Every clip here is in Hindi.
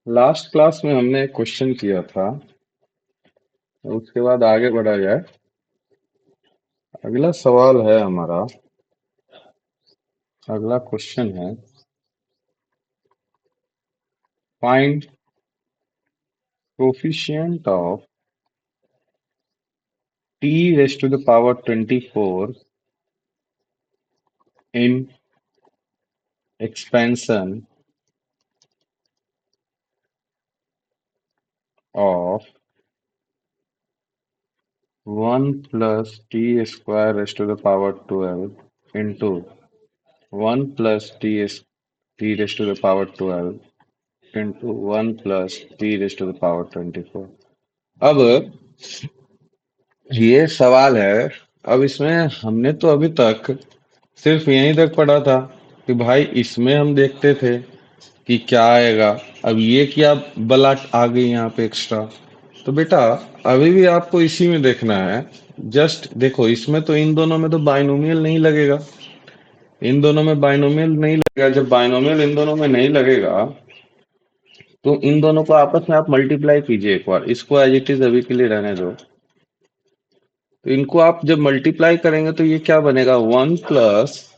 लास्ट क्लास में हमने एक क्वेश्चन किया था। उसके बाद आगे बढ़ा जाए। अगला सवाल है हमारा। अगला क्वेश्चन है, find coefficient of t raised to the power 24 in expansion of 1 plus t square raised to the power 12 into 1 plus t raised to the power 12 into 1 plus t raised to the power 24। अब ये सवाल है। अब इसमें हमने तो अभी तक सिर्फ यहीं तक पढ़ा था कि भाई इसमें हम देखते थे कि क्या आएगा। अब ये क्या बला आ गई यहाँ पे एक्स्ट्रा। तो बेटा अभी भी आपको इसी में देखना है। जस्ट देखो, इसमें तो इन दोनों में तो बाइनोमियल नहीं लगेगा। इन दोनों में बाइनोमियल नहीं लगेगा। जब बाइनोमियल इन दोनों में नहीं लगेगा तो इन दोनों को आपस में आप मल्टीप्लाई कीजिए एक बार। इसको एज इट इज अभी के लिए रहने दो। तो इनको आप जब मल्टीप्लाई करेंगे तो ये क्या बनेगा, 1 plus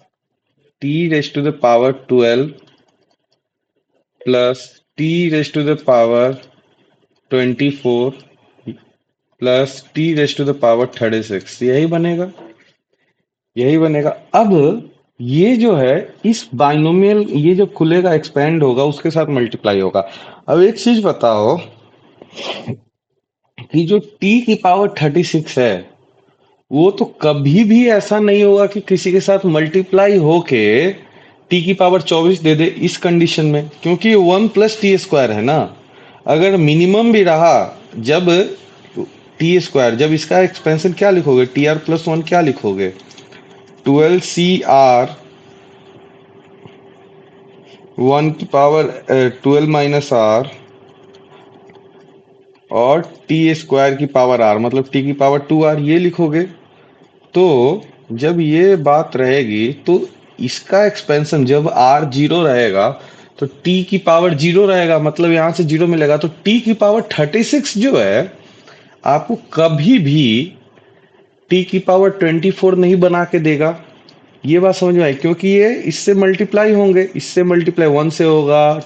T raise to the power 12 plus T raise to the power 24 plus T raise to the power 36। यही बनेगा। यही बनेगा। अब ये जो है, इस बाइनोमियल ये जब खुलेगा एक्सपेंड होगा उसके साथ मल्टीप्लाई होगा। अब एक चीज बताओ कि जो टी की पावर 36 है वो तो कभी भी ऐसा नहीं होगा कि किसी के साथ मल्टीप्लाई होके टी की पावर 24 दे दे इस कंडीशन में, क्योंकि ये 1 प्लस टी स्क्वायर है ना। अगर मिनिमम भी रहा, जब टी स्क्वायर, जब इसका एक्सपेंशन क्या लिखोगे, टी आर प्लस वन क्या लिखोगे, 12 सी आर 1 की पावर 12 माइनस आर और टी स्क्वायर की पावर आर, मतलब टी की पावर 2 आर, ये लिखोगे। तो जब ये बात रहेगी तो इसका एक्सपेंशन जब आर जीरो रहेगा तो टी की पावर जीरो रहेगा, मतलब यहां से जीरो मिलेगा। तो टी की पावर 36 जो है आपको कभी भी टी की पावर 24 नहीं बना के देगा। ये बात समझ में आई, क्योंकि ये इससे मल्टीप्लाई होंगे। इससे मल्टीप्लाई 1 से होगा,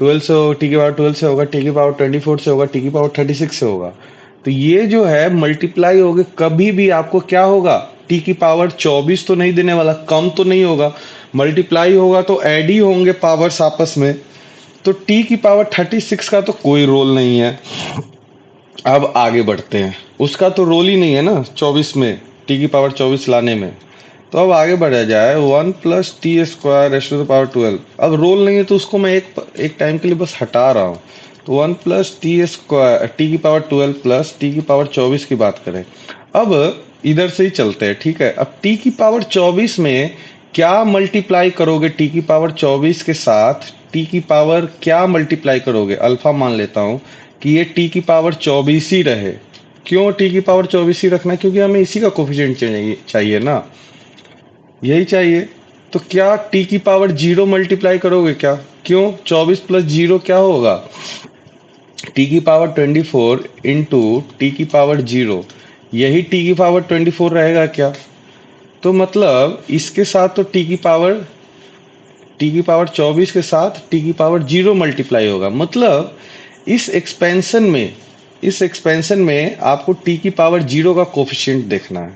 12 से होगा, टी की पावर 12 से होगा, टी की पावर 24 से होगा, टी की पावर 36 से होगा। तो ये जो है मल्टीप्लाई होगे, कभी भी आपको क्या होगा, टी की पावर 24 तो नहीं देने वाला, कम तो नहीं होगा। मल्टीप्लाई होगा तो ऐड ही होंगे पावर्स आपस में। तो टी की पावर 36 का तो कोई रोल नहीं है। अब आगे बढ़ते हैं। उसका तो रोल ही नहीं है ना 24 में, टी की पावर 24 लाने में। तो अब आगे बढ़ा जाए, 1 plus T square raise to the power 12। अब रोल नहीं है तो उसको मैं एक टाइम के लिए बस हटा रहा हूँ। तो 1 प्लस टी स्क्वायर टी की पावर 12 प्लस टी की पावर 24 की बात करें। अब इधर से ही चलते हैं, ठीक है। अब टी की पावर 24 में क्या मल्टीप्लाई करोगे, टी की पावर 24 के साथ टी की पावर क्या मल्टीप्लाई करोगे, अल्फा मान लेता हूं कि ये टी की पावर 24 ही रहे। क्यों टी की पावर 24 ही रखना है, क्योंकि हमें इसी का कोफिशिएंट चाहिए ना, यही चाहिए। तो क्या टी की पावर जीरो मल्टीप्लाई करोगे क्या, क्यों, 24 प्लस जीरो क्या होगा, टी की पावर 24 इंटू टी की पावर जीरो। यही टी की पावर 24 रहेगा क्या। तो मतलब इसके साथ तो टी की पावर 24 के साथ टी की पावर जीरो मल्टीप्लाई होगा। मतलब इस एक्सपेंशन में इस एक्सपेंशन में आपको टी की पावर जीरो का कोफिशिएंट देखना है।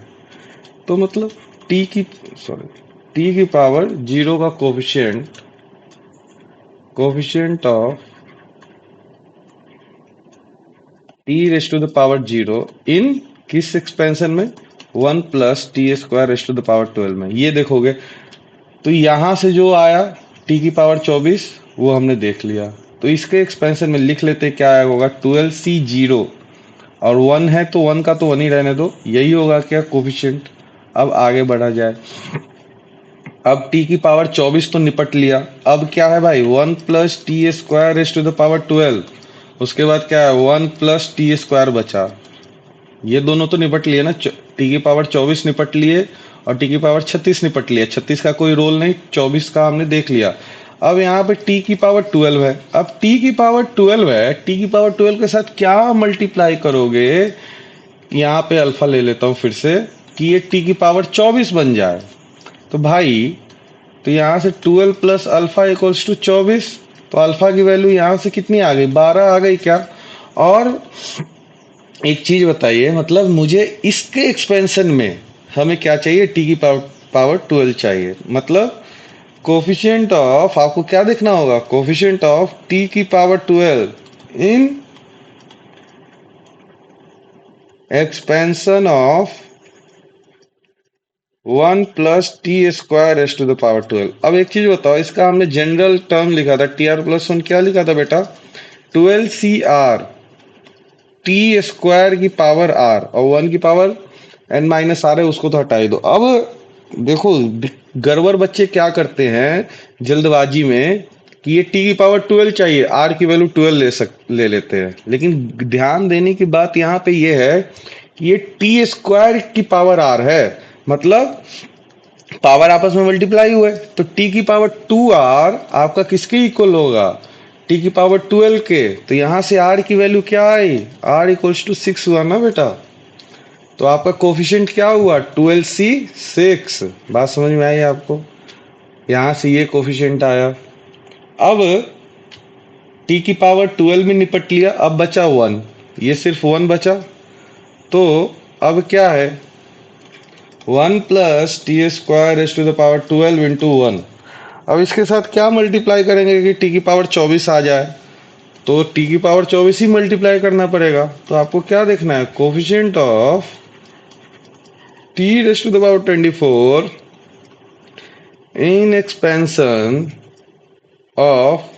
तो मतलब टी की सॉरी टी की पावर जीरो का coefficient coefficient of T raise to the power zero in किस एक्सपेंशन में, 1 plus T square raise to the power 12 में, ये देखोगे। तो यहां से जो आया टी की पावर 24 वो हमने देख लिया। तो इसके एक्सपेंशन में लिख लेते क्या आया होगा, 12 सी जीरो, और 1 है तो 1 का तो 1 ही रहने दो, यही होगा क्या कोफिशिएंट। अब आगे बढ़ा जाए। अब टी की पावर 24 तो निपट लिया। अब क्या है भाई, 1 plus T square raise to the power 12। उसके बाद क्या है, 1 प्लस टी स्क्वायर बचा। ये दोनों तो निपट लिए ना, टी की पावर 24 निपट लिए और टी की पावर 36 निपट लिया। 36 का कोई रोल नहीं, 24 का हमने देख लिया। अब यहाँ पे t की पावर 12 है। अब t की पावर 12 है, t की पावर 12 के साथ क्या मल्टीप्लाई करोगे, यहाँ पे अल्फा ले लेता हूँ फिर से, कि ये t की पावर 24 बन जाए। तो भाई, तो यहाँ से 12 प्लस अल्फा इक्वल्स टू 24। तो अल्फा की वैल्यू यहाँ से कितनी आ गई, 12 आ गई क्या। और एक चीज बताइए, मतलब मुझे इसके एक्सपेंशन में हमें क्या चाहिए, टी की पावर 12 चाहिए। मतलब कोफिशिएंट ऑफ, आपको क्या देखना होगा, कोफिशिएंट ऑफ टी की power 12 in expansion of 1 plus T square raise to the power 12। अब एक चीज बताओ, इसका हमने जनरल टर्म लिखा था टी आर प्लस 1, क्या लिखा था बेटा, 12 सी आर टी स्क्वायर की पावर आर, और 1 की पावर एन माइनस आर है, उसको तो हटा ही दो। अब देखो, गड़बड़ बच्चे क्या करते हैं जल्दबाजी में, कि ये टी की पावर 12 चाहिए, आर की वैल्यू 12 ले लेते हैं। लेकिन ध्यान देने की बात यहाँ पे ये है कि ये टी स्क्वायर की पावर आर है, मतलब पावर आपस में मल्टीप्लाई हुए। तो टी की पावर 2r आपका किसके इक्वल होगा, टी की पावर 12 के। तो यहां से r की वैल्यू क्या आई, r इक्वल्स टू 6 हुआ ना बेटा। तो आपका कोफिशिएंट क्या हुआ, 12c 6। बात समझ में आई आपको, यहां से ये कोफिशिएंट आया। अब टी की पावर 12 में निपट लिया, अब बचा 1, ये सिर्फ 1 बचा। तो अब क्या है, 1 plus T square raise to the power 12 into 1। अब इसके साथ क्या मल्टीप्लाई करेंगे कि टी की पावर 24 आ जाए, तो टी की पावर 24 ही मल्टीप्लाई करना पड़ेगा। तो आपको क्या देखना है, coefficient of T raise to the power 24 in expansion of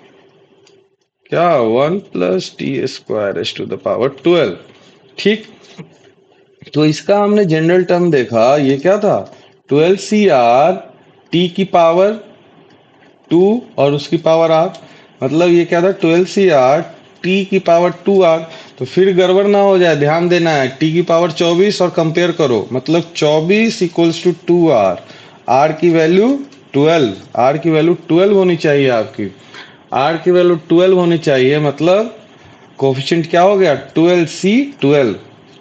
क्या, 1 plus T square raise to the power 12। ठीक, तो इसका हमने जनरल टर्म देखा, ये क्या था, 12 सी आर टी की पावर 2 और उसकी पावर आर। मतलब ये क्या था, 12 सी आर टी की पावर 2 आर। तो फिर गड़बड़ ना हो जाए, ध्यान देना है, टी की पावर 24 और कंपेयर करो, मतलब 24 इक्वल्स टू 2 आर, आर की वैल्यू 12, आर की वैल्यू 12 होनी चाहिए आपकी, आर की वैल्यू 12 होनी चाहिए। मतलब कोफिशिएंट क्या हो गया, 12 सी 12।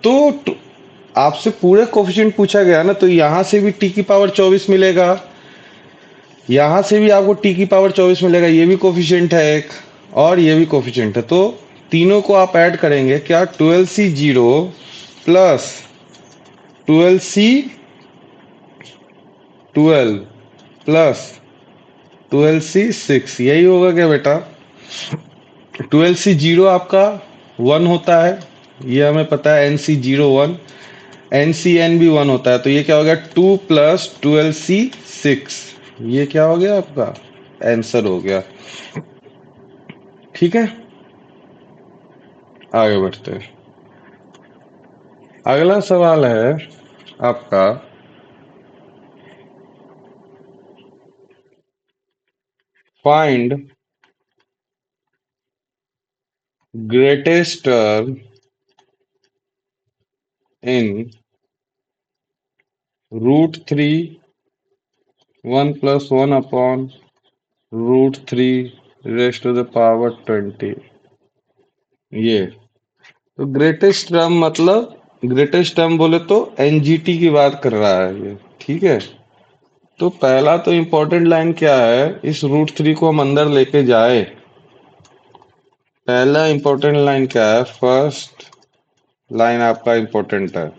तो आपसे पूरे कोफिशिएंट पूछा गया ना, तो यहां से भी टी की पावर 24 मिलेगा, यहां से भी आपको टी की पावर 24 मिलेगा, ये भी कोफिशिएंट है एक, और ये भी कोफिशिएंट है। तो तीनों को आप ऐड करेंगे, क्या, 12c0 plus 12c12 plus 12c6, यही होगा क्या बेटा। 12c0 आपका 1 होता है, ये हमें पता है, nc0 1, ncn भी 1 होता है। तो ये क्या हो गया, 2 प्लस 12c6, ये क्या हो गया आपका आंसर हो गया। ठीक है, आगे बढ़ते हैं। अगला सवाल है आपका, find greatest term in √3 1 plus 1 upon √3 raise to the power 20। ये तो ग्रेटेस्ट टर्म, मतलब ग्रेटेस्ट टर्म बोले तो एनजीटी की बात कर रहा है ये, ठीक है। तो पहला तो इंपॉर्टेंट लाइन क्या है, इस √3 को हम अंदर लेके जाए, पहला इंपॉर्टेंट लाइन क्या है, फर्स्ट लाइन आपका इंपॉर्टेंट है।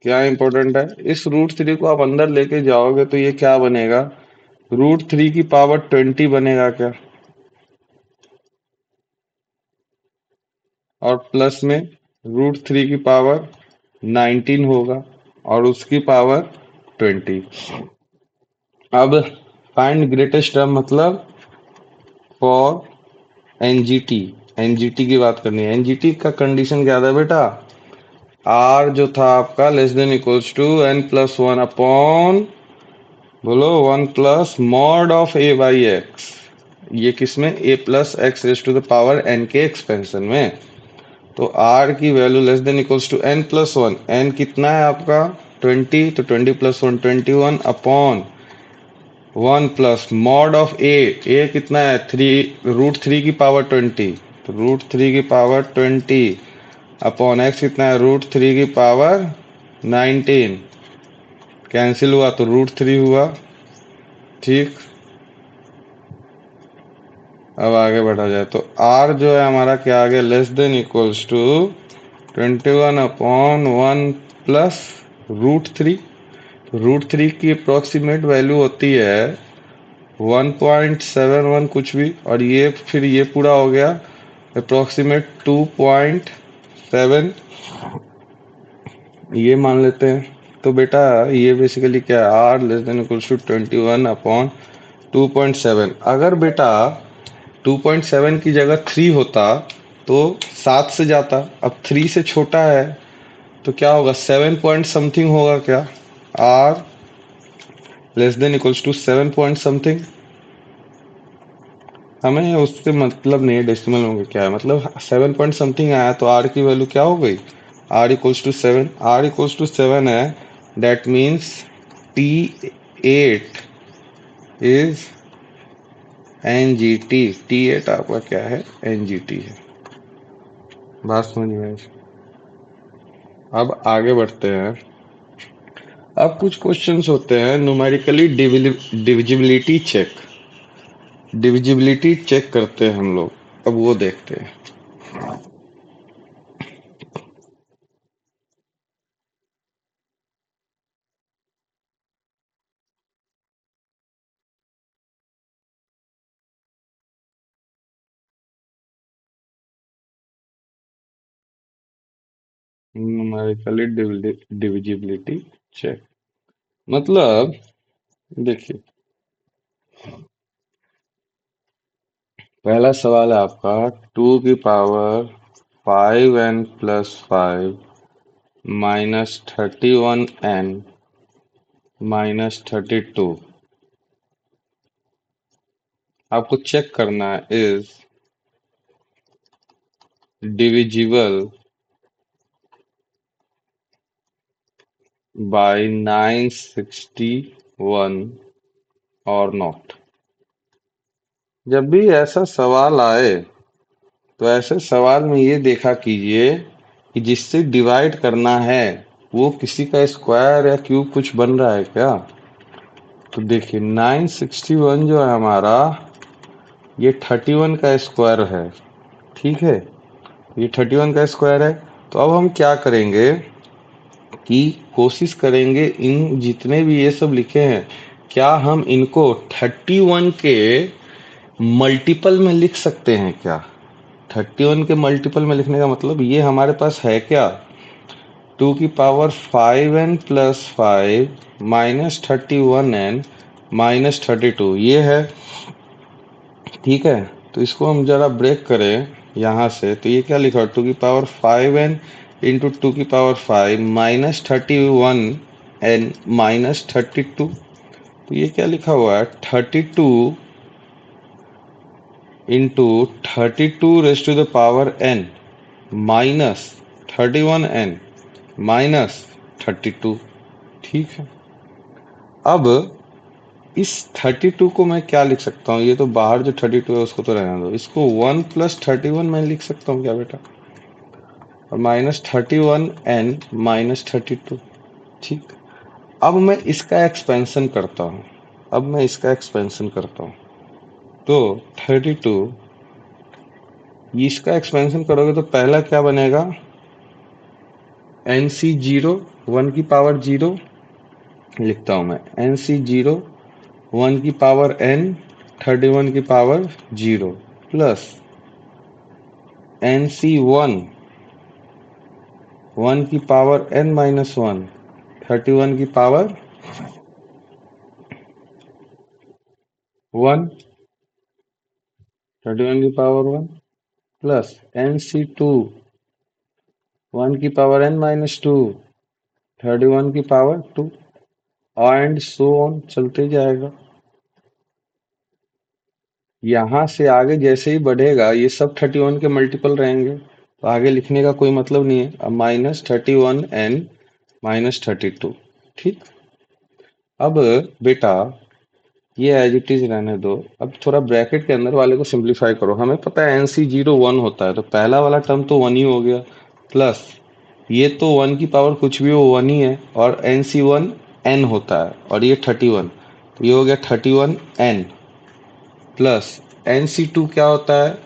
क्या इंपॉर्टेंट है, इस √3 को आप अंदर लेके जाओगे तो ये क्या बनेगा, √3 की पावर 20 बनेगा क्या, और प्लस में √3 की पावर 19 होगा, और उसकी पावर 20। अब फाइंड ग्रेटेस्ट टर्म, मतलब फॉर एनजीटी, एनजीटी की बात करनी है। एनजीटी का कंडीशन क्या था बेटा, आर जो था आपका less than equals to n plus 1 upon, बोलो, 1 plus mod of a by x. ये किसमें, a plus x raise to the power n के एक्सपेंशन में। तो r की value less than equals to n plus 1, n कितना है आपका 20, तो 20 plus 1 21 upon 1 plus mod of A कितना है 3 √3 की पावर 20, तो √3 की पावर 20 अपॉन एक्स कितना है √3 की पावर 19, कैंसिल हुआ तो √3 हुआ। ठीक, अब आगे बढ़ा जाए तो आर जो है हमारा क्या आ गया less than equals to 21/1 plus √3। √3 की अप्रोक्सीमेट वैल्यू होती है 1.71 कुछ भी, और ये फिर ये पूरा हो गया अप्रोक्सीमेट 2.7, ये मान लेते हैं। तो बेटा ये बेसिकली क्या है R less than equals to 21/2.7। अगर बेटा 2.7 की जगह 3 होता तो 7 से जाता, अब 3 से छोटा है तो क्या होगा 7 पॉइंट समथिंग होगा क्या, R less than equals to 7 point something. हमें उससे मतलब नहीं है डेसिमल में क्या है, मतलब 7 पॉइंट समथिंग आया तो आर की वैल्यू क्या हो गई, R equals to 7, R equals to 7 है, that means T8 is NGT। T8 आपका क्या है NGT है। बात समझ में आई? अब आगे बढ़ते हैं। अब कुछ क्वेश्चंस होते हैं numerically divisibility check, divisibility check करते हैं हम लोग, अब वो देखते हैं। न्यूमेरिकली डिविजिबिलिटी चेक मतलब देखिए, पहला सवाल है आपका 2 की पावर 5n+5 -31n-32 आपको चेक करना है इज डिविजिबल बाय 961 और नॉट। जब भी ऐसा सवाल आए तो ऐसे सवाल में ये देखा कीजिए कि जिससे डिवाइड करना है वो किसी का स्क्वायर या क्यूब कुछ बन रहा है क्या। तो देखिए 961 जो है हमारा ये 31 का स्क्वायर है, ठीक है, ये 31 का स्क्वायर है। तो अब हम क्या करेंगे कि कोशिश करेंगे इन जितने भी ये सब लिखे हैं क्या हम इनको 31 के मल्टीपल में लिख सकते हैं क्या। 31 के मल्टीपल में लिखने का मतलब ये हमारे पास है क्या 2 की पावर 5n+5 -31n-32 ये है, ठीक है। तो इसको हम जरा ब्रेक करें यहाँ से तो ये क्या लिखा 2 की पावर 5n इंटू 2 की पावर 5 -31n-32, तो ये क्या लिखा हुआ है 32 into 32 raise to the power n -31n-32, ठीक है। अब इस 32 को मैं क्या लिख सकता हूँ, ये तो बाहर जो 32 है उसको तो रहने दो, इसको 1+31 मैं लिख सकता हूँ क्या बेटा, और -31n-32, ठीक। अब मैं इसका एक्सपेंशन करता हूँ, तो 32 इसका एक्सपेंशन करोगे तो पहला क्या बनेगा NC0 1 की पावर 0 लिखता हूँ मैं, NC0 1 की पावर n 31 की पावर 0 प्लस NC1 1 की पावर n-1 31 की पावर 1 31 की पावर 1 प्लस NC2 1 की पावर n-2 31 की पावर 2 एंड सो ऑन चलते जाएगा। यहाँ से आगे जैसे ही बढ़ेगा ये सब 31 के मल्टीपल रहेंगे तो आगे लिखने का कोई मतलब नहीं है। अब -31n-32, ठीक। अब बेटा ये एज इट इज रहने दो। अब थोड़ा ब्रैकेट के अंदर वाले को सिंप्लीफाई करो। हमें पता है NC0 1 होता है, तो पहला वाला टर्म तो 1 ही हो गया, प्लस ये तो 1 की पावर कुछ भी हो 1 ही है, और NC1 n होता है, और ये 31, तो ये हो गया 31n, प्लस NC2 क्या होता है,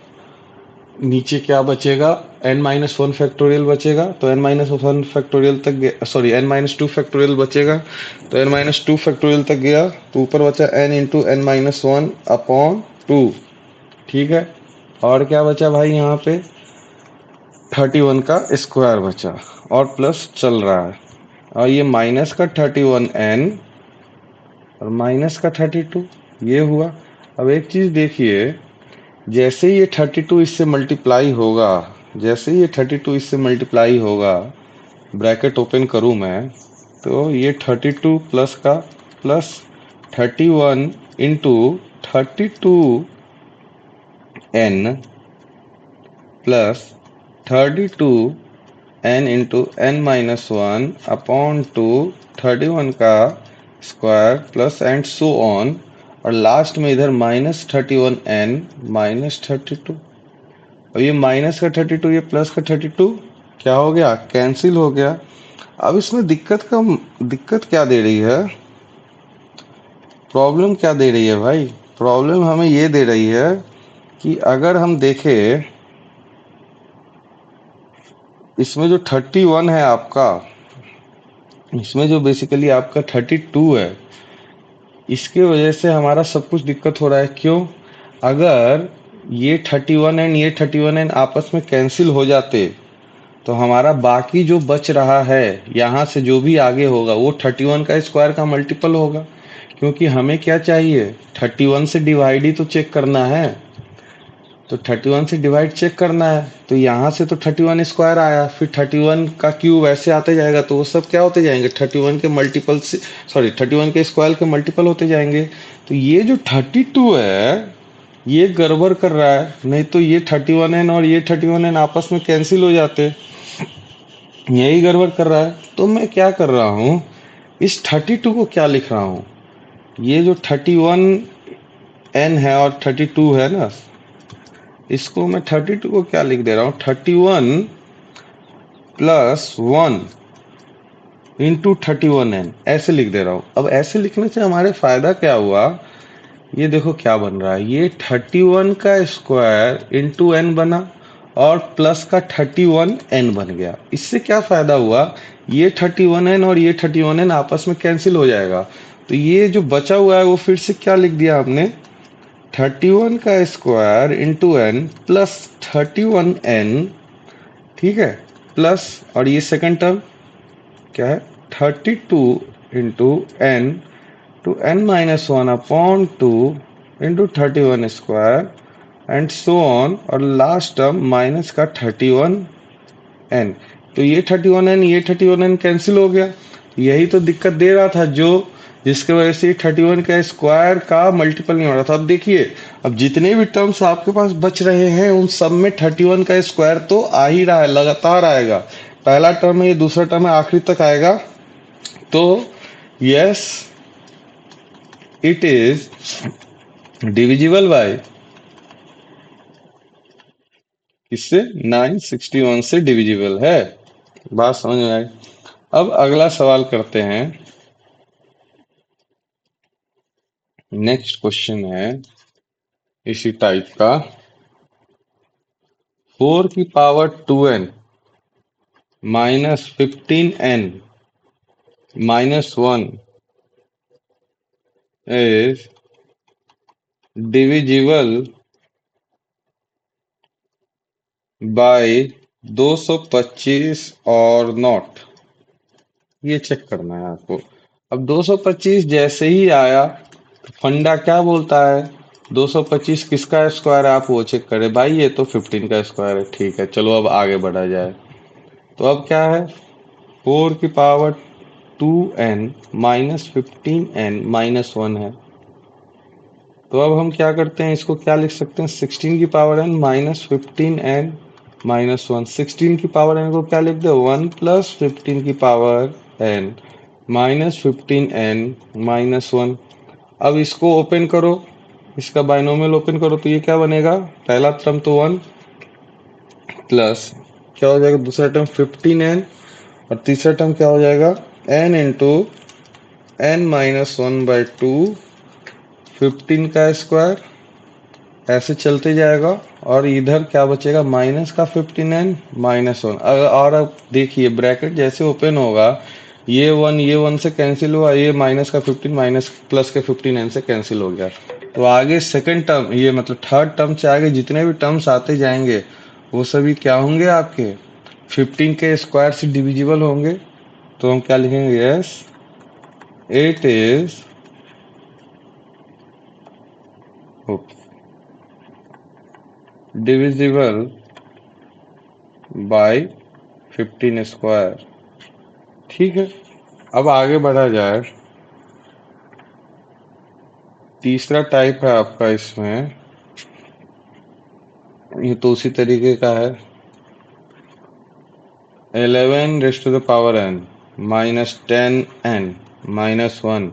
नीचे क्या बचेगा, n-1 फैक्टोरियल बचेगा, तो n-1 फैक्टोरियल तक गया, सॉरी n-2 फैक्टोरियल बचेगा, तो n-2 फैक्टोरियल तक गया, तो ऊपर बचा n इंटू n-1 अपॉन 2। ठीक है, और क्या बचा भाई यहाँ पे, 31 का स्क्वायर बचा, और प्लस चल रहा है, और ये माइनस का 31n और माइनस का 32, ये हुआ। अब एक चीज देखिए, जैसे ही ये 32 इससे मल्टीप्लाई होगा, जैसे ही ये 32 इससे मल्टीप्लाई होगा, ब्रैकेट ओपन करूं मैं, तो ये 32 प्लस का plus 31 into 32n plus 32n into n-1 upon 2, 31 का square plus and so on, और लास्ट में इधर -31n -32, और ये माइनस का 32, ये प्लस का 32 क्या हो गया, कैंसिल हो गया। अब इसमें दिक्कत क्या दे रही है, प्रॉब्लम क्या दे रही है भाई, प्रॉब्लम हमें ये दे रही है कि अगर हम देखें, इसमें जो 31 है आपका, इसमें जो बेसिकली आपका 32 है, इसके वजह से हमारा सब कुछ दिक्कत हो रहा है। क्यों, अगर ये 31 एंड ये 31 एंड आपस में कैंसिल हो जाते, तो हमारा बाकी जो बच रहा है यहाँ से जो भी आगे होगा, वो 31 का स्क्वायर का मल्टीपल होगा, क्योंकि हमें क्या चाहिए, 31 से डिवाइड ही तो चेक करना है, तो 31 से डिवाइड चेक करना है, तो यहाँ से तो 31 स्क्वायर आया, फिर 31 का क्यूब ऐसे आते जाएगा, तो वो सब क्या होते जाएंगे, 31 के मल्टीपल से, सॉरी 31 के स्क्वायर के मल्टीपल होते जाएंगे। तो ये जो 32 है, ये गड़बड़ कर रहा है, नहीं तो ये 31n और ये 31n आपस में कैंसिल हो जाते, यही गड़बड़ कर रहा है। तो मैं क्या कर रहा हूँ, इस 32 को क्या लिख रहा हूँ, ये जो 31n है और 32 है ना, इसको मैं 32 को क्या लिख दे रहा हूँ, 31 प्लस 1 इंटू 31n ऐसे लिख दे रहा हूँ। अब ऐसे लिखने से हमारे फायदा क्या हुआ, ये देखो क्या बन रहा है, ये 31 का स्क्वायर इंटू n बना, और प्लस का 31n बन गया। इससे क्या फायदा हुआ, ये 31n और ये 31n आपस में कैंसिल हो जाएगा, तो ये जो बचा हुआ है वो फिर से क्या लिख दिया हमने, 31 का square into n plus 31n, ठीक है, प्लस, और ये सेकंड टर्म क्या है, 32 into n to n-1 upon 2 into 31 square and so on, और लास्ट टर्म माइनस का 31n, तो ये 31n ये 31n कैंसिल हो गया। यही तो दिक्कत दे रहा था, जो जिसके वजह से 31 का स्क्वायर का मल्टीपल नहीं हो रहा था। अब देखिए, अब जितने भी टर्म्स आपके पास बच रहे हैं उन सब में 31 का स्क्वायर तो आ ही रहा है, लगातार आएगा, पहला टर्म है, ये दूसरा टर्म है, आखिरी तक आएगा। तो yes, it is divisible by, किससे, 961 से डिविजिबल है। बात समझ में आई। अब अगला सवाल करते हैं। नेक्स्ट क्वेश्चन है इसी टाइप का, 4 की power 2n -15n -1 is divisible by 225 और नॉट, ये चेक करना है आपको। अब 225 जैसे ही आया, फंडा क्या बोलता है, 225 किसका स्क्वायर है, आप वो चेक करें भाई, ये तो 15 का स्क्वायर है, ठीक है, चलो अब आगे बढ़ा जाए। तो अब क्या है, 4 की पावर 2n -15n -1 है, तो अब हम क्या करते हैं, इसको क्या लिख सकते हैं, 16 की पावर n -15n -1, 16 की पावर n को क्या लिख दे, 1 प्लस 15 की पावर n -15n -1, अब इसको ओपन करो, इसका बाइनोमियल ओपन करो तो ये क्या बनेगा, पहला टर्म तो 1 प्लस क्या हो जाएगा, दूसरा टर्म 15n, और तीसरा टर्म क्या हो जाएगा, n इंटू n-1/2 15 का स्क्वायर, ऐसे चलते जाएगा। और इधर क्या बचेगा, माइनस का 15n -1। और अब देखिए ब्रैकेट जैसे ओपन होगा, ये वन से कैंसिल हुआ, ये माइनस का 15 माइनस प्लस के 15n से कैंसिल हो गया। तो आगे सेकंड टर्म, ये मतलब थर्ड टर्म से आगे जितने भी टर्म्स आते जाएंगे वो सभी क्या होंगे, आपके 15 के स्क्वायर से डिविजिबल होंगे। तो हम क्या लिखेंगे, yes it is divisible by 15 square. ठीक है, अब आगे बढ़ा जाए। तीसरा टाइप है आपका इसमें, ये तो उसी तरीके का है, 11 raise to the power n minus 10n minus 1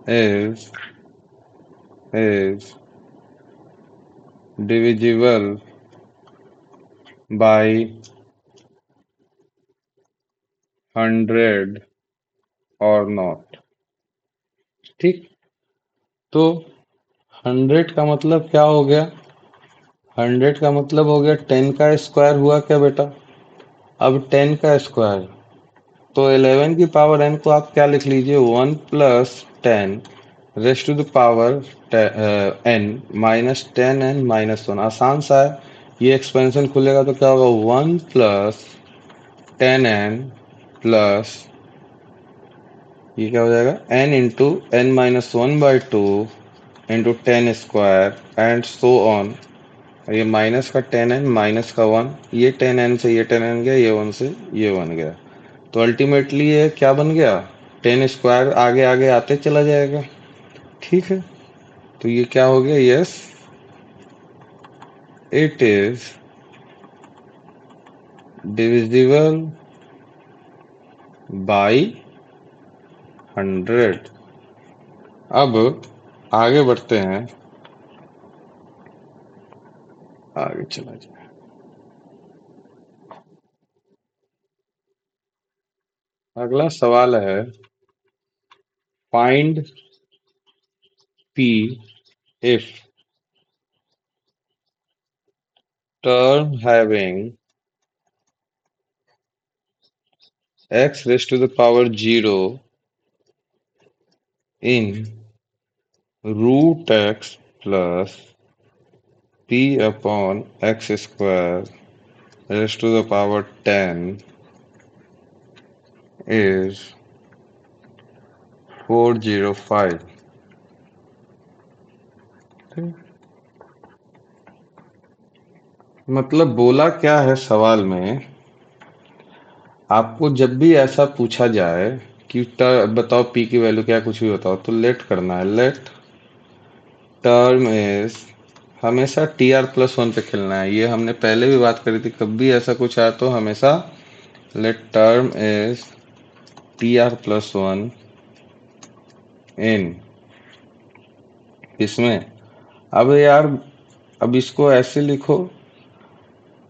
is divisible by 100 or not। ठीक, तो 100 का मतलब क्या हो गया, 100 का मतलब हो गया 10 का स्क्वायर हुआ क्या बेटा। अब 10 का स्क्वायर, तो 11 की पावर n को आप क्या लिख लीजिए, 1 plus 10 raise to the power n minus 10n minus 1। आसान सा है, ये एक्सपेंशन खुलेगा तो क्या होगा, 1 प्लस 10n प्लस ये क्या हो जाएगा, n into n-1/2 into 10 square and so on. ये माइनस का 10n माइनस का 1, ये 10n से ये 10n गया, ये 1 से ये 1 गया। तो अल्टीमेटली ये क्या बन गया, 10 स्क्वायर आगे आगे आते चला जाएगा। ठीक है, तो ये क्या हो गया, yes it is divisible by 100। अब आगे बढ़ते हैं, आगे चला जाए। अगला सवाल है, find p if term having x raised to the power 0 in root x plus p upon x square raised to the power 10 is 405। मतलब बोला क्या है सवाल में, आपको जब भी ऐसा पूछा जाए कि बताओ p की वैल्यू क्या, कुछ भी बताओ, तो लेट करना है, लेट टर्म इज, हमेशा टी आर प्लस 1 पे खेलना है। ये हमने पहले भी बात करी थी, कभी भी ऐसा कुछ आया तो हमेशा let term is T R plus 1 in इसमें। अब यार, अब इसको ऐसे लिखो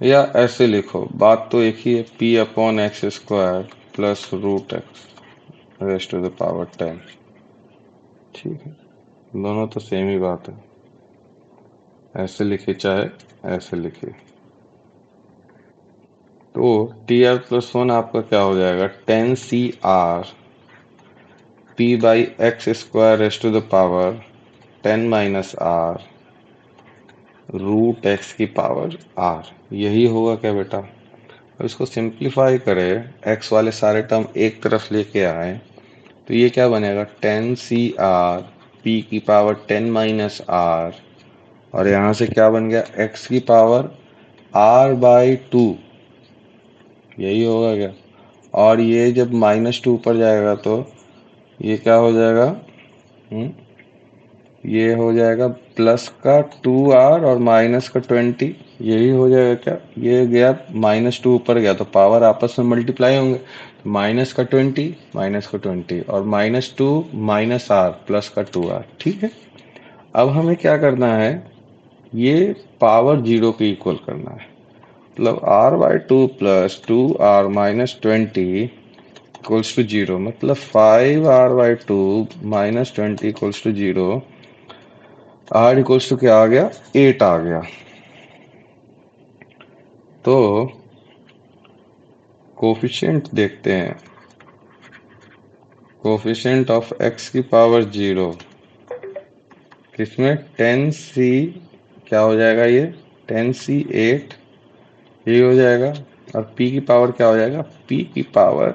या ऐसे लिखो, बात तो एक ही है, p upon x square plus root x raise to the power 10। ठीक है, दोनों तो सेम ही बात है, ऐसे लिखे चाहे ऐसे लिखे। तो टी आर प्लस 1 आपका क्या हो जाएगा, 10 CR p by x square raise to the power 10 minus r root x की पावर r। यही होगा क्या बेटा। अब इसको सिंप्लीफाई करें, x वाले सारे टर्म एक तरफ लेके आए तो ये क्या बनेगा, 10 CR p की पावर 10 माइनस r, और यहाँ से क्या बन गया, x की पावर r/2। यही होगा क्या, और ये जब -2 ऊपर जाएगा तो ये क्या हो जाएगा, ये हो जाएगा प्लस का 2r और माइनस का 20, यही हो जाएगा क्या? ये गया -2 ऊपर गया तो पावर आपस में मल्टीप्लाई होंगे, माइनस का 20 माइनस का 20 और -2 माइनस r प्लस का 2r। ठीक है, अब हमें क्या करना है, ये पावर 0 के इक्वल करना है, मतलब r/2 plus 2r minus 20 equals to 0, मतलब 5r/2 minus 20 equals to 0। r equals to क्या आ गया? 8 आ गया। तो कोफिशिएंट देखते हैं, कोफिशिएंट ऑफ x की पावर 0 किसमें 10c, क्या हो जाएगा ये 10c 8, ये हो जाएगा। और p की पावर क्या हो जाएगा? p की पावर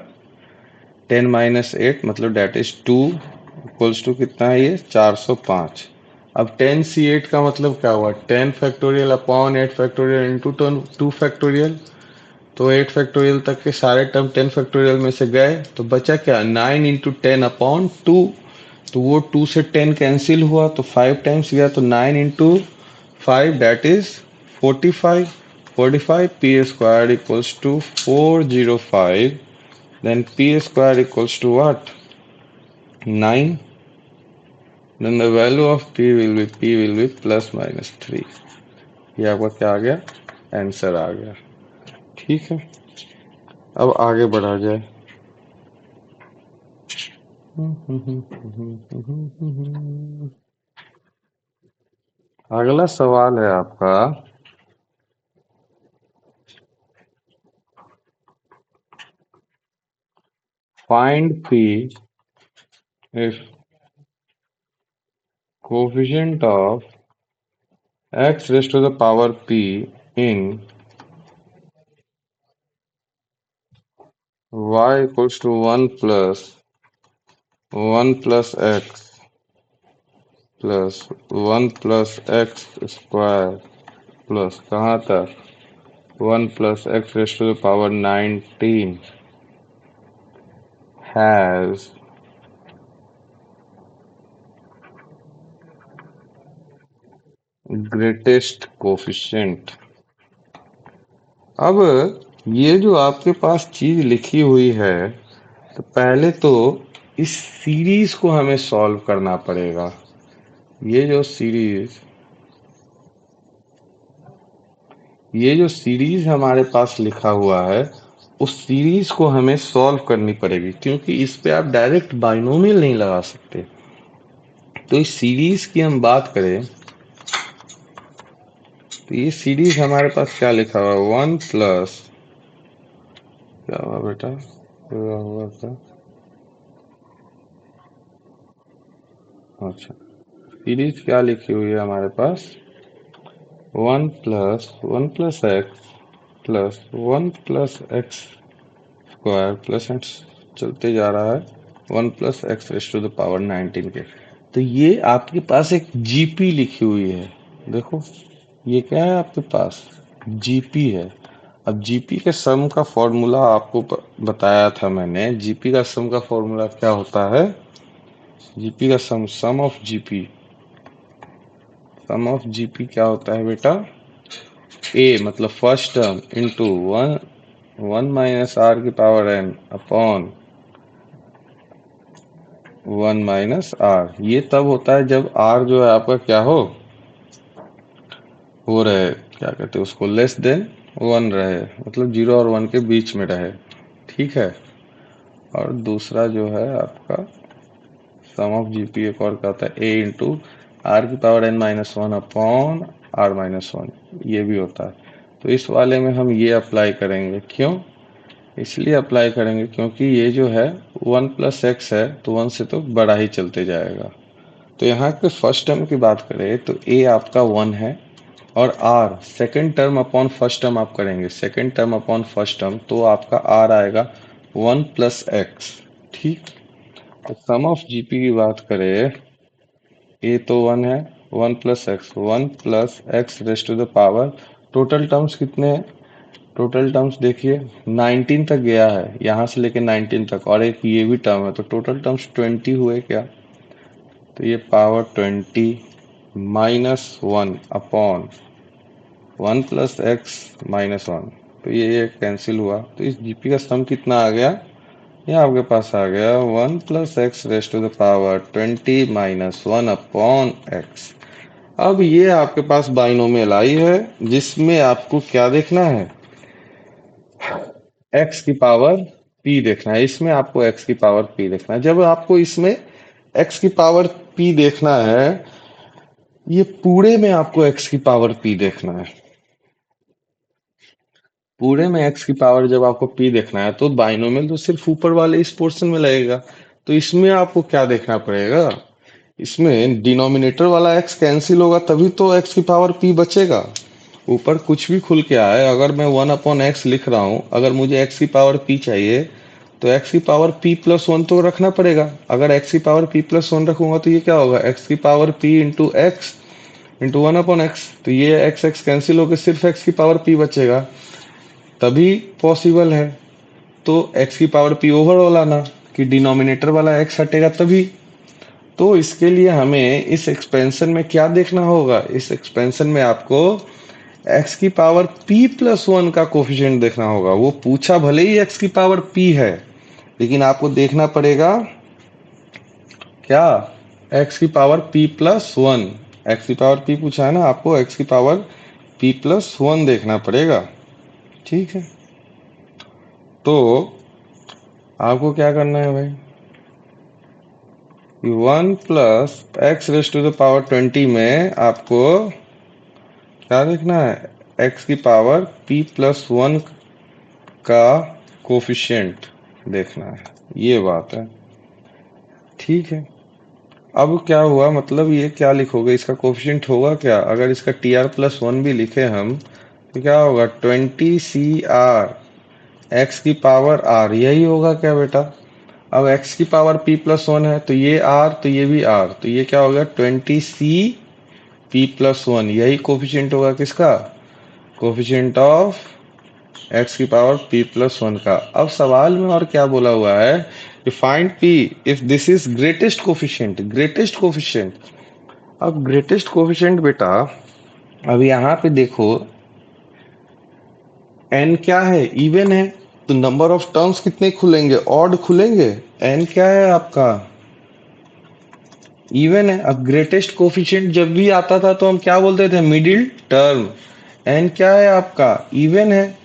10 माइनस 8 मतलब डेट इज 2 इक्वल्स टू कितना है ये 405। अब 10c8 का मतलब क्या हुआ? 10 factorial upon 8 factorial into 2 factorial. तो 8 फैक्टोरियल तक के सारे टर्म 10 फैक्टोरियल में से गए, तो बचा क्या? 9 इंटू 10 अपॉन 2। तो वो 2 से 10 कैंसिल हुआ तो 5 टाइम्स गया, तो 9 into 5 that is 45। 45 p square equals to 405, then p square equals to what? 9. Then the value of p will be plus minus 3। ये आपका क्या आ गया? आंसर आ गया। ठीक है, अब आगे बढ़ा जाए। अगला सवाल है आपका, find p if coefficient of x raised to the power p in y equals to 1 plus x plus 1 plus x square plus कहाँ तक 1 plus x raised to the power 19 has greatest coefficient। अब ये जो आपके पास चीज लिखी हुई है, तो पहले तो इस सीरीज को हमें सॉल्व करना पड़ेगा। ये जो सीरीज हमारे पास लिखा हुआ है, उस सीरीज को हमें सॉल्व करनी पड़ेगी, क्योंकि इस पे आप डायरेक्ट बाइनोमियल नहीं लगा सकते। तो इस सीरीज की हम बात करें तो ये सीरीज हमारे पास क्या लिखा हुआ है? 1 प्लस क्या हुआ बेटा? पूरा हुआ था। अच्छा, सीरीज क्या लिखी हुई है हमारे पास? 1 plus plus 1 plus x square plus x चलते जा रहा है 1 plus x raise to the power 19 के। तो ये आपके पास एक जीपी लिखी हुई है। देखो, ये क्या है आपके पास? जीपी है। अब जीपी के सम का फॉर्मूला आपको बताया था मैंने। जीपी का सम का फॉर्मूला क्या होता है? जीपी का सम ऑफ जीपी क्या होता है बेटा? ए मतलब first term into 1 minus R की power N upon 1 minus R. ये तब होता है जब आर जो है आपका क्या हो रहे, क्या कहते हैं उसको, लेस देन 1 रहे, मतलब 0 और 1 के बीच में रहे। ठीक है, और दूसरा जो है आपका सम ऑफ जीपी एक और क्या होता है? ए इंटू आर की power N minus 1 upon r minus 1, ये भी होता है। तो इस वाले में हम ये अप्लाई करेंगे। क्यों इसलिए अप्लाई करेंगे? क्योंकि ये जो है 1 प्लस एक्स है, तो 1 से तो बड़ा ही चलते जाएगा। तो यहाँ पे फर्स्ट टर्म की बात करें तो ए आपका 1 है, और r second term upon first term आप करेंगे, second term upon first term, तो आपका आर आएगा 1 प्लस एक्स। ठीक, तो सम ऑफ जीपी की बात करें, ए तो 1 है, 1 plus x raise to the power, total terms कितने हैं? टोटल टर्म्स देखिए 19 तक गया है, यहाँ से लेके 19 तक, और एक ये भी टर्म है, तो टोटल टर्म्स 20 हुए क्या? तो ये पावर 20 -1 अपॉन 1 + x - 1। तो ये कैंसिल हुआ, तो इस जीपी का सम कितना आ गया? ये आपके पास आ गया 1 + x⁻20 - 1 अपॉन x। अब ये आपके पास बाइनोमियल आई है, जिसमें आपको क्या देखना है? x की पावर p देखना है। इसमें आपको x की पावर p देखना है। जब आपको इसमें x की पावर p देखना है, ये पूरे में आपको x की पावर p देखना है। पूरे में x की पावर जब आपको p देखना है, तो बाइनोमियल तो सिर्फ ऊपर वाले इस पोर्शन में लगेगा। तो इसमें आपको क्या देखना पड़ेगा? इसमें डिनोमिनेटर वाला x कैंसिल होगा, तभी तो x की पावर p बचेगा। ऊपर कुछ भी खुल के आए, अगर मैं 1/x लिख रहा हूं, अगर मुझे x की पावर p चाहिए, तो x की पावर p+1 तो रखना पड़ेगा। अगर x की पावर p+1 रखूंगा, तो ये क्या होगा? x की power p into x into 1/x। तो ये x x कैंसिल होकर सिर्फ x की पावर p बचेगा, तभी पॉसिबल है। तो x की पावर p ओवरऑल आना, कि डिनोमिनेटर वाला x हटेगा तभी। तो इसके लिए हमें इस एक्सपेंशन में क्या देखना होगा? इस एक्सपेंशन में आपको x की पावर p+1 का कोफिशिएंट देखना होगा। वो पूछा भले ही x की पावर p है, लेकिन आपको देखना पड़ेगा क्या? x की पावर p+1। x की पावर p पूछा है ना, आपको x की पावर p+1 देखना पड़ेगा। ठीक है, तो आपको क्या करना है भाई? 1 + x⁻20 में आपको क्या देखना है? x की पावर p+1 का कोफिशिएंट देखना है। ये बात है। ठीक है, अब क्या हुआ, मतलब ये क्या लिखोगे? इसका कोफिशिएंट होगा क्या? अगर इसका tr+1 भी लिखे हम, तो क्या होगा? 20 cr x की पावर r, यही होगा क्या बेटा? अब x की पावर p+1 है, तो ये r, तो ये भी r, तो ये क्या होगा? 20c p+1, यही कोफिशिएंट होगा किसका? कोफिशिएंट ऑफ x की पावर p+1 का। अब सवाल में और क्या बोला हुआ है कि find p if this is greatest coefficient. Greatest coefficient, अब ग्रेटेस्ट कोफिशिएंट बेटा, अब यहाँ पे देखो, n क्या है? इवन है, तो नंबर ऑफ टर्म्स कितने खुलेंगे? ऑड खुलेंगे। n क्या है आपका? इवन है। अब ग्रेटेस्ट कोफिशिएंट जब भी आता था, तो हम क्या बोलते थे? Middle term. n क्या है आपका? इवन है।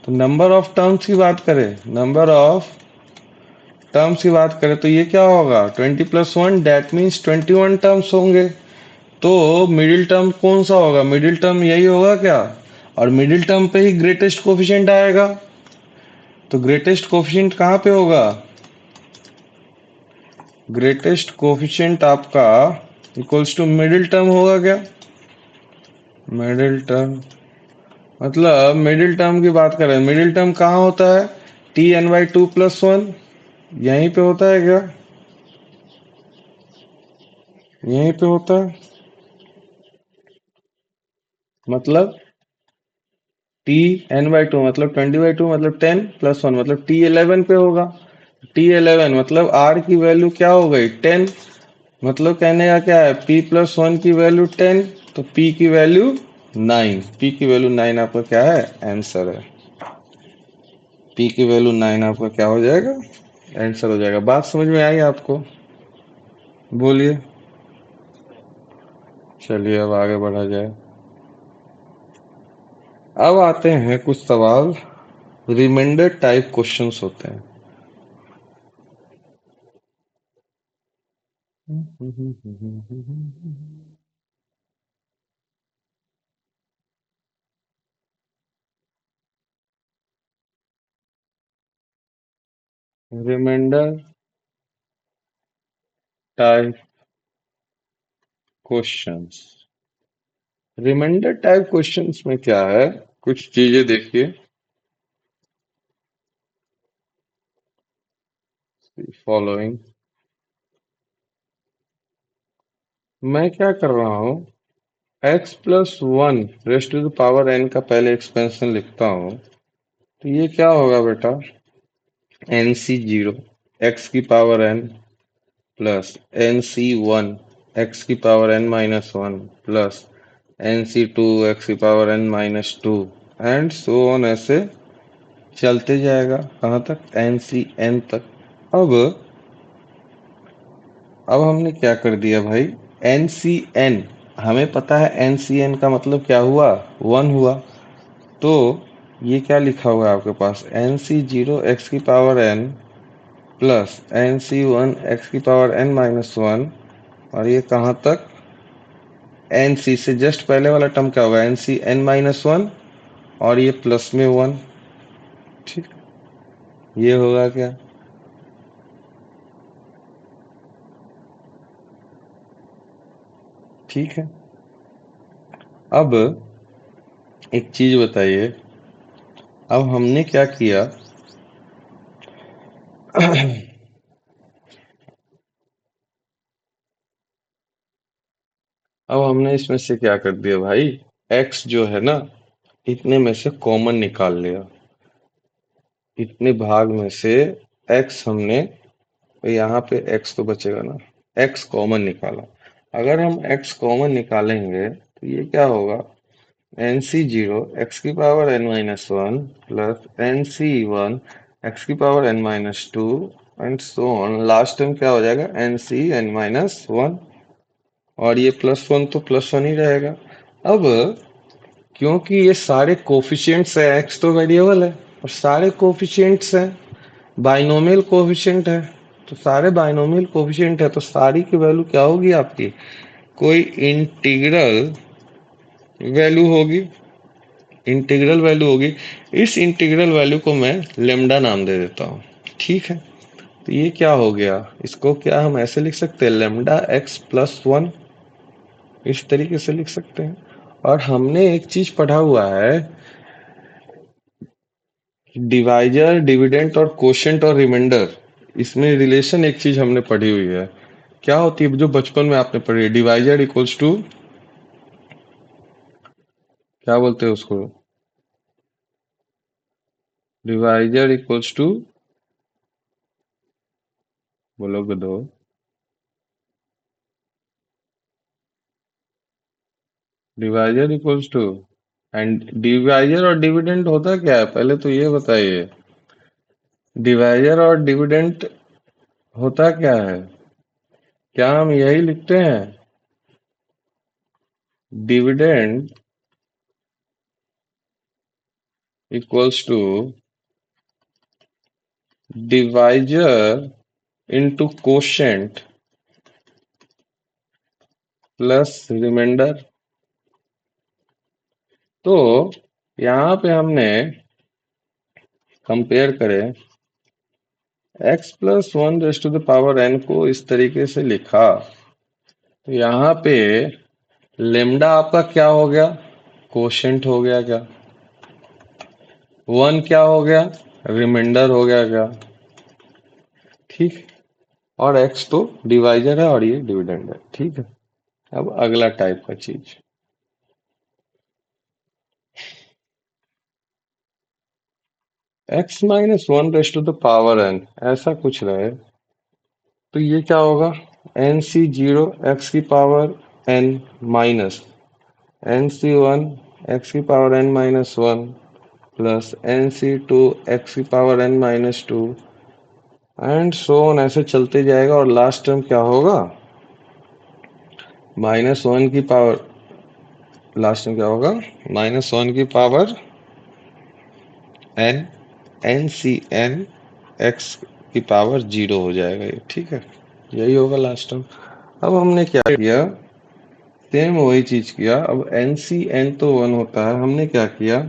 तो नंबर ऑफ टर्म्स की बात करें, नंबर ऑफ टर्म्स की बात करें, तो ये क्या होगा? 20+1, दैट मीन्स 21 टर्म्स होंगे। तो मिडिल टर्म कौन सा होगा? मिडिल टर्म यही होगा क्या? और मिडिल टर्म पे ही ग्रेटेस्ट कोफिशिएंट आएगा। तो ग्रेटेस्ट कोफिशिएंट कहाँ पे होगा? ग्रेटेस्ट कोफिशिएंट आपका इक्वल्स टू मिडिल टर्म होगा क्या? मिडिल टर्म, मतलब मिडिल टर्म की बात करें, मिडिल टर्म कहाँ होता है? Tn/2+1, यहीं पे होता है क्या? यहीं पे होता है। मतलब Tn/2 मतलब 20/2 मतलब 10+1 मतलब T11 पे होगा। T11 मतलब r की वैल्यू क्या हो गई? 10। मतलब कहने का क्या है? p+1 की वैल्यू 10, तो p की वैल्यू 9। p की वैल्यू 9 आपका क्या है? आंसर है। p की वैल्यू 9 आपका क्या हो जाएगा? आंसर हो जाएगा। बात समझ में आई आपको? बोलिए। चलिए अब आगे बढ़ा जाए। अब आते हैं कुछ सवाल, रिमाइंडर टाइप क्वेश्चंस होते हैं। Remainder type questions. Remainder type questions में क्या है? कुछ चीजें देखिए, फॉलोइंग। मैं क्या कर रहा हूँ? x+1 का पहले एक्सपेंशन लिखता हूँ, तो ये क्या होगा बेटा? nc0 x की power n plus nc1 x की power N minus one plus N C two x की power N minus two and so on, ऐसे चलते जाएगा कहाँ तक, एन सी एन तक। अब अब हमने क्या कर दिया भाई, एन सी एन, हमें पता है एन सी एन का मतलब क्या हुआ, वन हुआ। तो ये क्या लिखा हुआ है आपके पास, एन सी जीरो एक्स की power n plus N C one x की पावर एन माइनस वन, और ये कहाँ तक, एन सी से जस्ट पहले वाला टर्म क्या होगा, N C N minus one, और ये प्लस में वन। ठीक, ये होगा क्या, ठीक है। अब एक चीज बताइए, अब हमने क्या किया, अब हमने इसमें से क्या कर दिया भाई, x जो है ना, इतने में से कॉमन निकाल लिया, इतने भाग में से x हमने, तो यहाँ पे x तो बचेगा ना, x कॉमन निकाला। अगर हम x कॉमन निकालेंगे तो ये क्या होगा, एन सी जीरो एक्स की power N minus one plus N C one x की power N minus two and so on, last time क्या हो जाएगा, N C N minus one, और ये प्लस वन तो प्लस वन ही रहेगा। अब क्योंकि ये सारे कोफिशिएंट्स है, एक्स तो वेरिएबल है और सारे कोफिशिएंट्स हैं, बाइनोमियल कोफिशिएंट है, तो सारे बाइनोमियल कोफिशिएंट है, तो सारी की वैल्यू क्या होगी आपकी, कोई इंटीग्रल वैल्यू होगी, इंटीग्रल वैल्यू होगी। इस इंटीग्रल वैल्यू को मैं लेमडा नाम दे देता हूँ, ठीक है। तो ये क्या हो गया, इसको क्या हम ऐसे लिख सकते हैं, लेमडा एक्स प्लस वन, इस तरीके से लिख सकते हैं। और हमने एक चीज पढ़ा हुआ है, डिवाइजर डिविडेंड और कोशेंट और रिमाइंडर, इसमें रिलेशन एक चीज हमने पढ़ी हुई है, क्या होती है जो बचपन में आपने पढ़ी है, डिवाइजर इक्वल्स टू, क्या बोलते हैं उसको, डिवाइजर इक्वल्स टू, बोलोगे दो, divisor equals to, and divisor और डिविडेंड होता क्या है, पहले तो ये बताइए, डिवाइजर और डिविडेंड होता क्या है, क्या हम यही लिखते हैं, dividend equals to divisor into quotient plus remainder. तो यहाँ पे हमने कंपेयर करें, x plus one raise to the power n को इस तरीके से लिखा, तो यहाँ पे लेमडा आपका क्या हो गया, कोशेंट हो गया क्या, वन क्या हो गया, रिमाइंडर हो गया क्या, ठीक। और x तो डिवाइजर है और ये डिविडेंड है, ठीक है। अब अगला टाइप का चीज, x minus one raise to the power n, ऐसा कुछ रहे, तो ये क्या होगा, एन सी जीरो एक्स की power n minus N C one x की power n minus one plus N C two x की power n minus two and so on, ऐसे चलते जाएगा, और लास्ट टर्म क्या होगा, माइनस वन की पावर, लास्ट टर्म क्या होगा, माइनस वन की power n, N C N x की पावर जीरो हो जाएगा ये, ठीक है। यही होगा लास्ट टर्म। अब हमने क्या किया, सेम वही चीज किया, अब एन सी एन तो वन होता है, हमने क्या किया,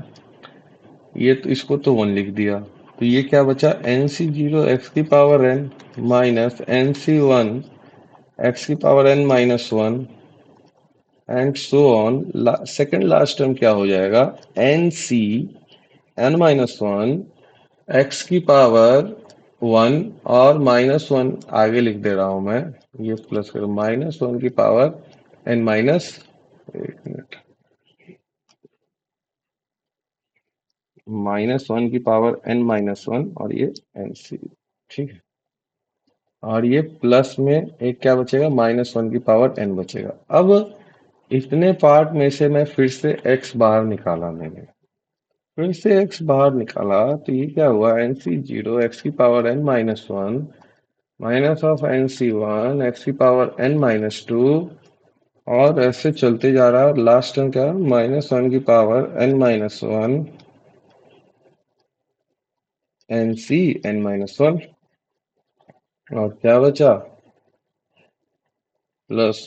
ये तो इसको तो वन लिख दिया, तो ये क्या बचा, एन सी जीरो एक्स की power N minus N C one x की power N minus one and so on, second last term क्या हो जाएगा, N C N minus one x की पावर वन, और माइनस वन आगे लिख दे रहा हूं मैं, ये प्लस करो, माइनस वन की पावर एन माइनस, एक मिनट, माइनस वन की पावर एन माइनस वन, और ये एन सी, ठीक है। और ये प्लस में एक क्या बचेगा, -1 की पावर n बचेगा। अब इतने पार्ट में से मैं फिर से x बाहर निकाला, मैंने फिर से x बाहर निकाला, तो ये क्या हुआ, nc0 x की power n-1 minus of nc1 x की पावर n-2, और ऐसे चलते जा रहा है। लास्ट टर्म क्या, -1 की पावर n-1 nc n-1, और क्या बचा, प्लस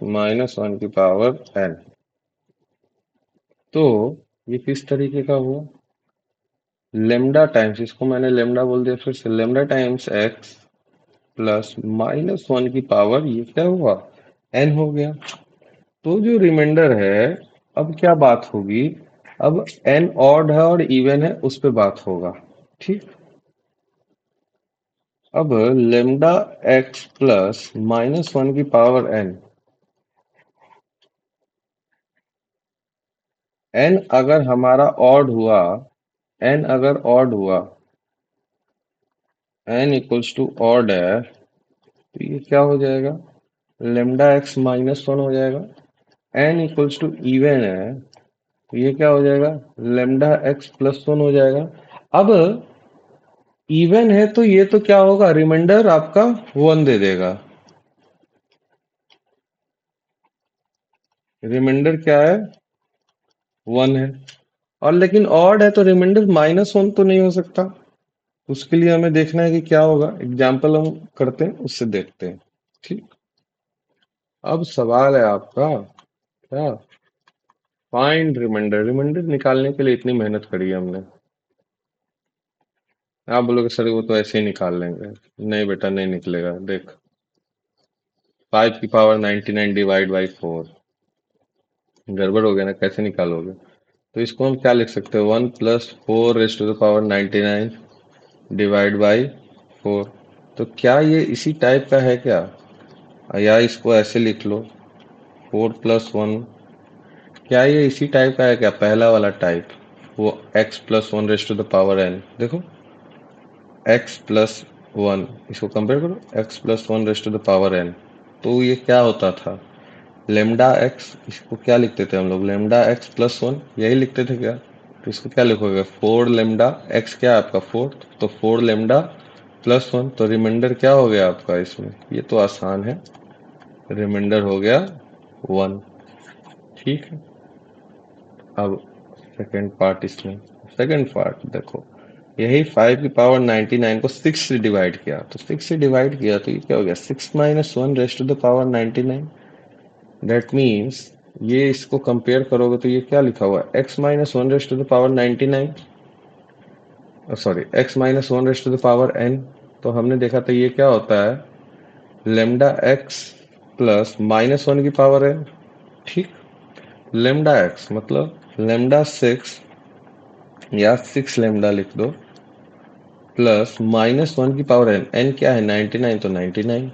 -1 की पावर n। तो ये किस तरीके का हुआ, लेमडा टाइम्स, इसको मैंने लेमडा बोल दिया, फिर से लेमडा टाइम्स x प्लस -1 की पावर, ये क्या हुआ, n हो गया। तो जो रिमाइंडर है, अब क्या बात होगी, अब n ऑड है और इवन है, उस पे बात होगा। ठीक, अब लेमडा x प्लस -1 की पावर n, n अगर हमारा ऑड हुआ, n अगर ऑड हुआ, n इक्वल्स टू ऑड है, तो ये क्या हो जाएगा, लेमडा x -1 हो जाएगा। n इक्वल्स टू इवन है, तो ये क्या हो जाएगा, लेमडा x +1 हो जाएगा। अब इवन है तो ये तो क्या होगा, रिमाइंडर आपका 1 दे देगा। रिमाइंडर क्या है, 1 है। और लेकिन ऑड है तो रिमाइंडर -1 तो नहीं हो सकता। उसके लिए हमें देखना है कि क्या होगा, एग्जाम्पल हम करते हैं, उससे देखते हैं। ठीक, अब सवाल है आपका क्या, फाइंड रिमाइंडर। रिमाइंडर निकालने के लिए इतनी मेहनत करी है हमने। आप बोलोगे सर वो तो ऐसे ही निकाल लेंगे, नहीं बेटा नहीं निकलेगा। देख, 5 की पावर 99 डिवाइड बाई 4, गड़बड़ हो गया ना, कैसे निकालोगे। तो इसको हम क्या लिख सकते हैं, 1 plus 4 raise to the power 99 divide by 4। तो क्या ये इसी टाइप का है क्या, या इसको ऐसे लिख लो, 4 + 1, क्या ये इसी टाइप का है क्या, पहला वाला टाइप, वो x plus 1 raise to the power n। देखो x+1, इसको कंपेयर करो, x+1 raise to the power n। तो ये क्या होता था, लेमडा x, इसको क्या लिखते थे हम लोग, लेमडा x+1, यही लिखते थे क्या। तो इसको क्या लिखोगे, 4 लेमडा x, क्या है आपका 4, तो 4 लेमडा +1, तो रिमाइंडर क्या हो गया आपका इसमें, ये तो आसान है, रिमाइंडर हो गया 1। ठीक है, अब सेकंड पार्ट, इसमें सेकंड पार्ट देखो, यही 5 की पावर 99 को 6 से डिवाइड किया, तो 6 से डिवाइड किया तो ये क्या हो गया, 6 - 1 raise to the power 99। That means ये इसको कंपेयर करोगे तो ये क्या लिखा हुआ है, x-1 raise to the power 99, sorry x-1 raise to the power n। तो हमने देखा था ये क्या होता है, लेमडा x प्लस -1 की पावर n। ठीक, लेमडा x मतलब लेमडा 6, या 6 लेमडा लिख दो, प्लस -1 की पावर n, n क्या है 99, तो 99,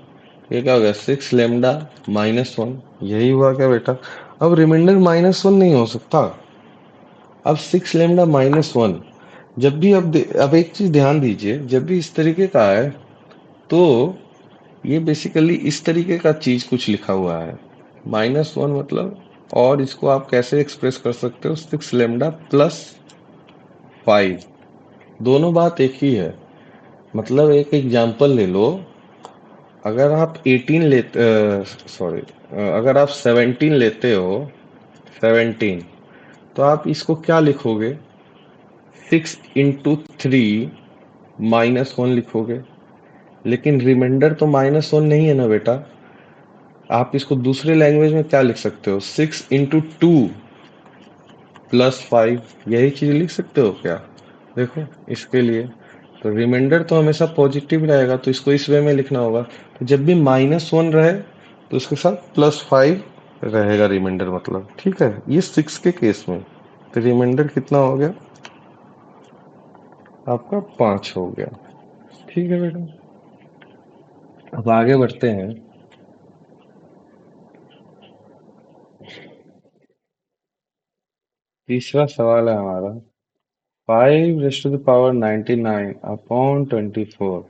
ये क्या हो गया, 6 लेमडा -1, यही हुआ क्या बेटा। अब रिमाइंडर -1 नहीं हो सकता। अब 6 लेमडा -1, जब भी अब एक चीज ध्यान दीजिए, जब भी इस तरीके का है, तो ये बेसिकली इस तरीके का चीज कुछ लिखा हुआ है, -1 मतलब, और इसको आप कैसे एक्सप्रेस कर सकते हो, 6 लेमडा +5, दोनों बात एक ही है। मतलब एक एग्जांपल ले लो, अगर आप 18 लेते, सॉरी, अगर आप 17 लेते हो, 17, तो आप इसको क्या लिखोगे, 6 × 3 -1 लिखोगे। लेकिन रिमाइंडर तो -1 नहीं है ना बेटा, आप इसको दूसरे लैंग्वेज में क्या लिख सकते हो, 6 × 2 +5, यही चीज लिख सकते हो क्या। देखो इसके लिए तो रिमाइंडर तो हमेशा पॉजिटिव रहेगा, तो इसको इस वे में लिखना होगा। तो जब भी -1 रहे तो उसके साथ +5 रहेगा रिमाइंडर, मतलब ठीक है, ये 6 के केस में। तो रिमाइंडर कितना हो गया आपका, 5 हो गया। ठीक है बेटा, अब आगे बढ़ते हैं। तीसरा सवाल है हमारा, 5 raise to the power 99 upon 24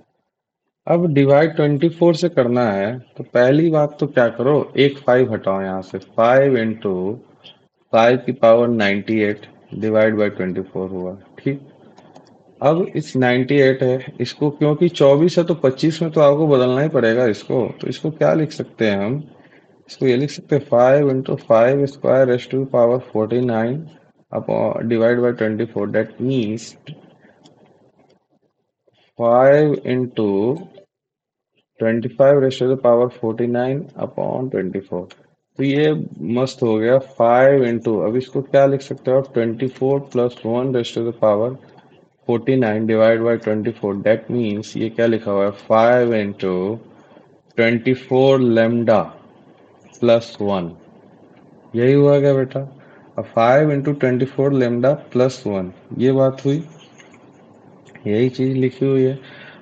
अब डिवाइड 24 से करना है तो पहली बात तो क्या करो, एक 5 हटाओ यहाँ से। 5 इंटू 5 की पावर 98 डिवाइड बाई 24 हुआ। ठीक, अब इस 98 है, इसको क्योंकि 24 है तो 25 में तो आपको बदलना ही पड़ेगा इसको। तो इसको क्या लिख सकते हैं हम, इसको ये लिख सकते हैं 5 into 5 square raise to power 49 अपॉन by by 24। That means 5 into 25 raise to power 49 अपॉन 24। तो ये मस्त हो गया। 5 इंटू, अब इसको क्या लिख सकते हो आप, 24 + 1 raise to the power 49 divide by 24। That means ये क्या लिखा हुआ है, 5 इंटू 24 लेमडा +1। यही हुआ क्या बेटा। अब 5 इंटू 24 लेमडा +1, ये बात हुई, यही चीज लिखी हुई है।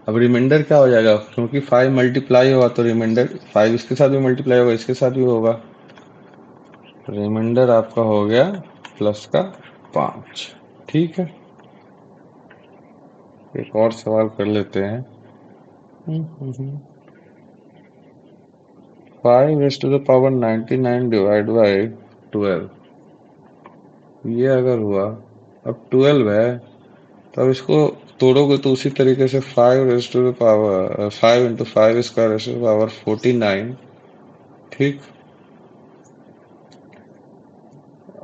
अब रिमाइंडर क्या हो जाएगा, क्योंकि 5 मल्टीप्लाई होगा तो रिमाइंडर 5 इसके साथ भी मल्टीप्लाई होगा, इसके साथ भी होगा। रिमाइंडर आपका हो गया +5। ठीक है, एक और सवाल कर लेते हैं। 5 raise to the power 99 divide by 12, ये अगर हुआ, अब 12 है तो अब इसको तोड़ोगे तो उसी तरीके से 5 into 5 square raise to the power 49।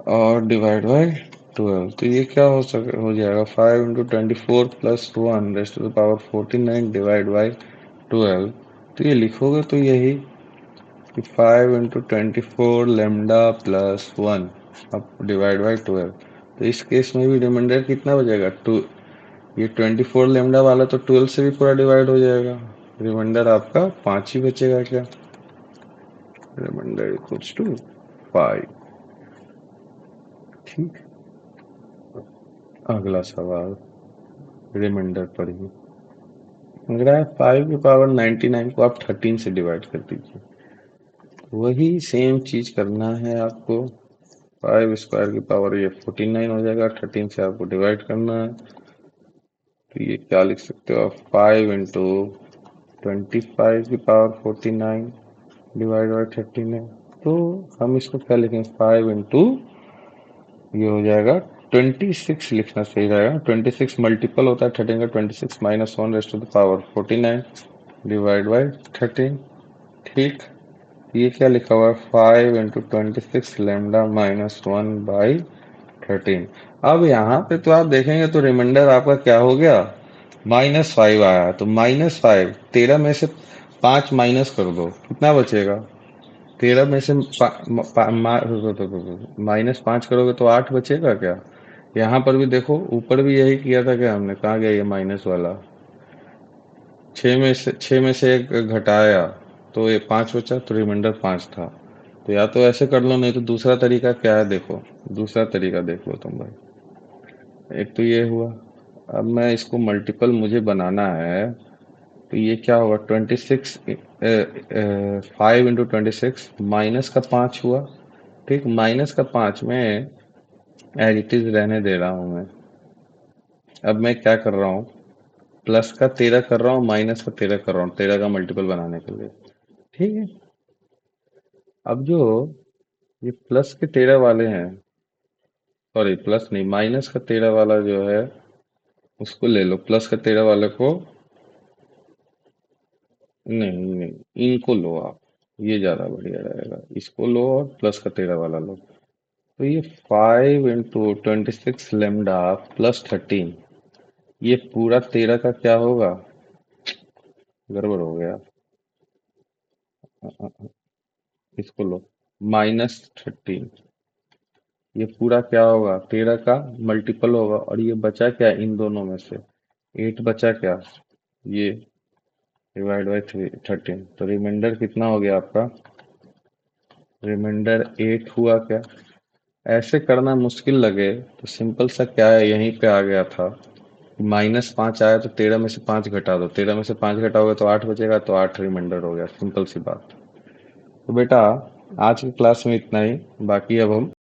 और डिवाइड बाय 12, तो ये क्या हो जाएगा, 5 into 24 + 1 raise to the power 49 divide by 12। तो ये लिखोगे तो यही कि 5 इंटू 24 लेमडा +1 अब डिवाइड बाय 12। तो इस केस में भी रिमाइंडर कितना बचेगा, 2। ये 24 लेमडा वाला तो 12 से भी पूरा डिवाइड हो जाएगा, रिमाइंडर आपका 5 ही बचेगा। क्या, रिमाइंडर इक्वल्स टू 5। ठीक, अगला सवाल रिमाइंडर पर ही लग रहा है। 5 की पावर 99 को आप 13 से डिवाइड कर दीजिए। वही सेम चीज करना है आपको। 5 स्क्वायर की पावर ये 49 हो जाएगा, 13 से आपको डिवाइड करना है। तो ये क्या लिख सकते हो आप, 5 इंटू 25 की पावर 49 डिवाइड बाई 13 है। तो हम इसको क्या लिखेंगे, 5 इंटू, ये हो जाएगा 26 लिखना सही रहेगा। 26 मल्टीपल होता है 13 का, 26 -1 raise to the power 49 divide by 13। ठीक, ये क्या लिखा हुआ है, 5 इंटू 26 लेमडा -1/13। अब यहाँ पे तो आप देखेंगे तो रिमाइंडर आपका क्या हो गया, -5 आया। तो -5, 13 में से 5 माइनस कर दो, कितना बचेगा, 13 में से -5 करोगे तो 8 बचेगा क्या। यहाँ पर भी देखो, ऊपर भी यही किया था क्या हमने, कहाँ गया ये माइनस वाला, 6 में से 1 घटाया तो ये 5 बचा, तो रिमाइंडर 5 था। तो या तो ऐसे कर लो, नहीं तो दूसरा तरीका क्या है, देखो दूसरा तरीका देख लो तुम भाई। एक तो ये हुआ, अब मैं इसको मल्टीपल मुझे बनाना है, तो ये क्या होगा, 26 5 इंटू 26 -5 हुआ। ठीक, -5 में एज इट इज रहने दे रहा हूं मैं। अब मैं क्या कर रहा हूँ, प्लस का 13 कर रहा हूँ, माइनस का 13 कर रहा हूँ, 13 का मल्टीपल बनाने के लिए। ठीक है, अब जो ये प्लस के 13 वाले हैं, सॉरी प्लस नहीं, माइनस का 13 वाला जो है उसको ले लो, प्लस का 13 वाले को नहीं नहीं, इनको लो आप, ये ज्यादा बढ़िया रहेगा। इसको लो और प्लस का 13 वाला लो। तो ये 5 इंटू 26 लेमडा +13, ये पूरा 13 का क्या होगा, गड़बड़ हो गया। इसको लो, -13, ये पूरा क्या होगा, 13 का मल्टीपल होगा। और ये बचा क्या इन दोनों में से, 8 बचा क्या, ये डिवाइड बाई 13। तो रिमाइंडर कितना हो गया आपका, रिमाइंडर 8 हुआ क्या। ऐसे करना मुश्किल लगे तो सिंपल सा क्या है, यहीं पे आ गया था, -5 आया तो 13 में से 5 घटा दो, 13 में से 5 घटाओगे तो 8 बचेगा, तो 8 रिमाइंडर हो गया, सिंपल सी बात। तो बेटा आज की क्लास में इतना ही, बाकी अब हम